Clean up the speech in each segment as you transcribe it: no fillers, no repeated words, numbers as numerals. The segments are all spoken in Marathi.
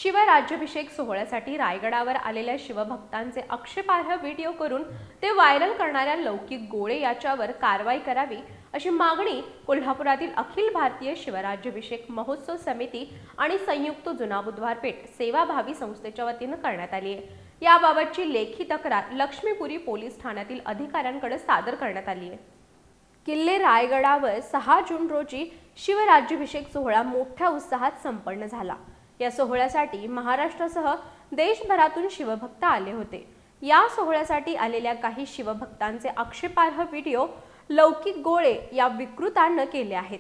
शिवराज्याभिषेक सोहळ्यासाठी रायगडावर आलेल्या शिवभक्तांचे आक्षेपार्ह व्हिडिओ करून ते व्हायरल करणाऱ्या लौकिक गोळे याच्यावर कारवाई करावी अशी मागणी कोल्हापुरातील अखिल भारतीय शिवराज्याभिषेक महोत्सव समिती आणि संयुक्त जुना बुधवार पेठ सेवाभावी संस्थेच्या वतीने करण्यात आली आहे। याबाबतची लेखी तक्रार लक्ष्मीपुरी पोलीस ठाण्यातील अधिकाऱ्यांकडे सादर करण्यात आली आहे। किल्ले रायगडावर 6 जून रोजी शिवराज्याभिषेक सोहळा मोठ्या उत्साहात संपन्न झाला। या सोहळ्यासाठी महाराष्ट्रासह देशभरातून शिवभक्त आले होते। या सोहळ्यासाठी आलेल्या काही शिवभक्तांचे आक्षेपार्ह व्हिडिओ लौकिक गोळे या विकृतांना केले आहेत।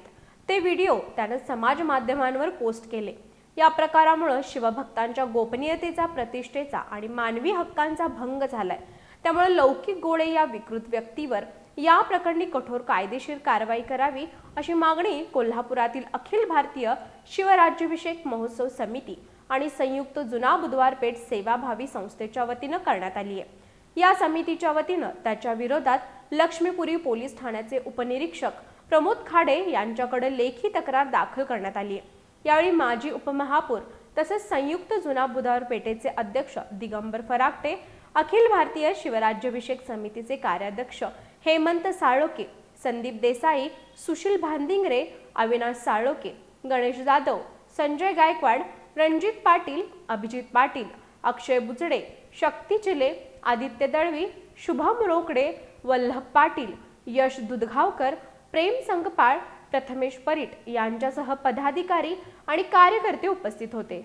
ते व्हिडिओ त्याने समाज माध्यमांवर पोस्ट केले। या प्रकारामुळे शिवभक्तांच्या गोपनीयतेचा, प्रतिष्ठेचा आणि मानवी हक्कांचा भंग झालाय। त्यामुळे लौकिक गोळे या विकृत व्यक्तीवर या प्रकरणी कठोर कायदेशीर कारवाई करावी अशी मागणी कोल्हापुरातील अखिल भारतीय शिवराज्याभिषेक महोत्सव समिती आणि संयुक्त जुना बुधवार पेठ सेवाभावी संस्थेच्या वतीने करण्यात आली आहे। या समितीच्या वतीने त्याच्या विरोधात लक्ष्मीपुरी पोलीस ठाण्याचे उपनिरीक्षक प्रमोद खाडे यांच्याकडे लेखी तक्रार दाखल करण्यात आली आहे। यावेळी माजी उपमहापौर तसेच संयुक्त जुना बुधवार पेठेचे अध्यक्ष दिगंबर फराकटे, अखिल भारतीय शिवराज्याभिषेक समितीचे कार्याध्यक्ष हेमंत साळोके, संदीप देसाई, सुशील भांदिंगरे, अविनाश साळोके, गणेश जाधव, संजय गायकवाड, रणजित पाटील, अभिजित पाटील, अक्षय बुचडे, शक्ती चिले, आदित्य दळवी, शुभम रोकडे, वल्लभ पाटील, यश दुधगावकर, प्रेम संगपाळ, प्रथमेश परीट यांच्यासह पदाधिकारी आणि कार्यकर्ते उपस्थित होते।